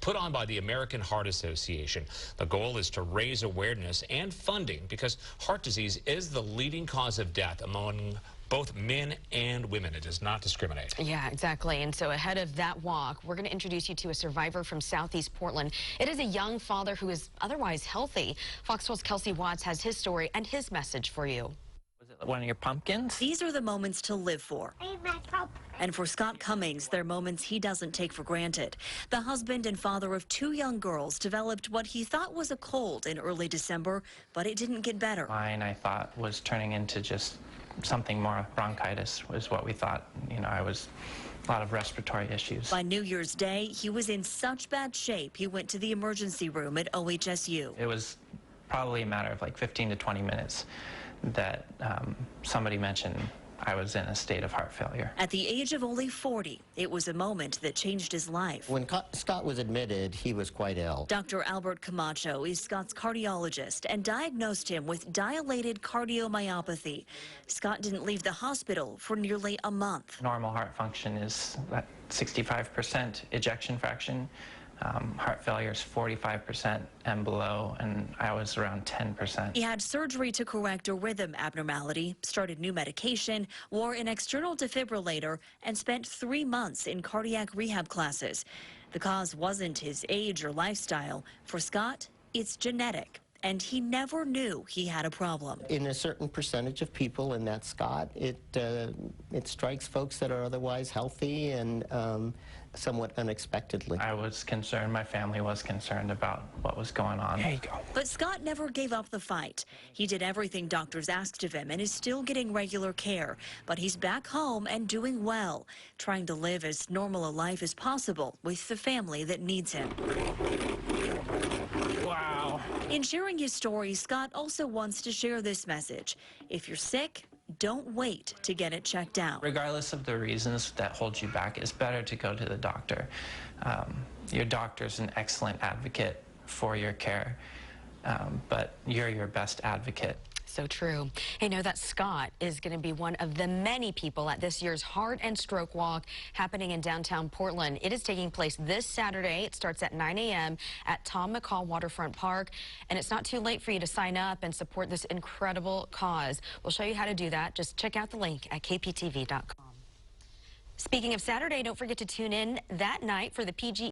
put on by the American Heart Association. The goal is to raise awareness and funding because heart disease is the leading cause of death among both men and women. It does not discriminate. Yeah, exactly. And so ahead of that walk, we're going to introduce you to a survivor from Southeast Portland. It is a young father who is otherwise healthy. Fox 12's Kelsey Watts has his story and his message for you. Was it one of your pumpkins? These are the moments to live for. And for Scott Cummings, they're moments he doesn't take for granted. The husband and father of 2 young girls developed what he thought was a cold in early December, but it didn't get better. Mine, I thought, was turning into just something more. Bronchitis was what we thought. You know, I was a lot of respiratory issues. By New Year's Day, he was in such bad shape, he went to the emergency room at OHSU. It was probably a matter of like 15 to 20 minutes that somebody mentioned I was in a state of heart failure. At the age of only 40, it was a moment that changed his life. When Scott was admitted, he was quite ill. Dr. Albert Camacho is Scott's cardiologist and diagnosed him with dilated cardiomyopathy. Scott didn't leave the hospital for nearly a month. Normal heart function is 65% ejection fraction. Heart failure is 45% and below, and I was around 10%. He had surgery to correct a rhythm abnormality, started new medication, wore an external defibrillator, and spent 3 months in cardiac rehab classes. The cause wasn't his age or lifestyle. For Scott, it's genetic, and he never knew he had a problem. In a certain percentage of people, and that's Scott, it strikes folks that are otherwise healthy and somewhat unexpectedly. I was concerned, my family was concerned about what was going on. There you go. But Scott never gave up the fight. He did everything doctors asked of him and is still getting regular care. But he's back home and doing well, trying to live as normal a life as possible with the family that needs him. Wow. In sharing his story, Scott also wants to share this message. If you're sick, don't wait to get it checked out. Regardless of the reasons that hold you back, it's better to go to the doctor. Your doctor's an excellent advocate for your care, but you're your best advocate. So true. Hey, know that Scott is going to be one of the many people at this year's Heart and Stroke Walk happening in downtown Portland. It is taking place this Saturday. It starts at 9 a.m. at Tom McCall Waterfront Park. And it's not too late for you to sign up and support this incredible cause. We'll show you how to do that. Just check out the link at kptv.com. Speaking of Saturday, don't forget to tune in that night for the PG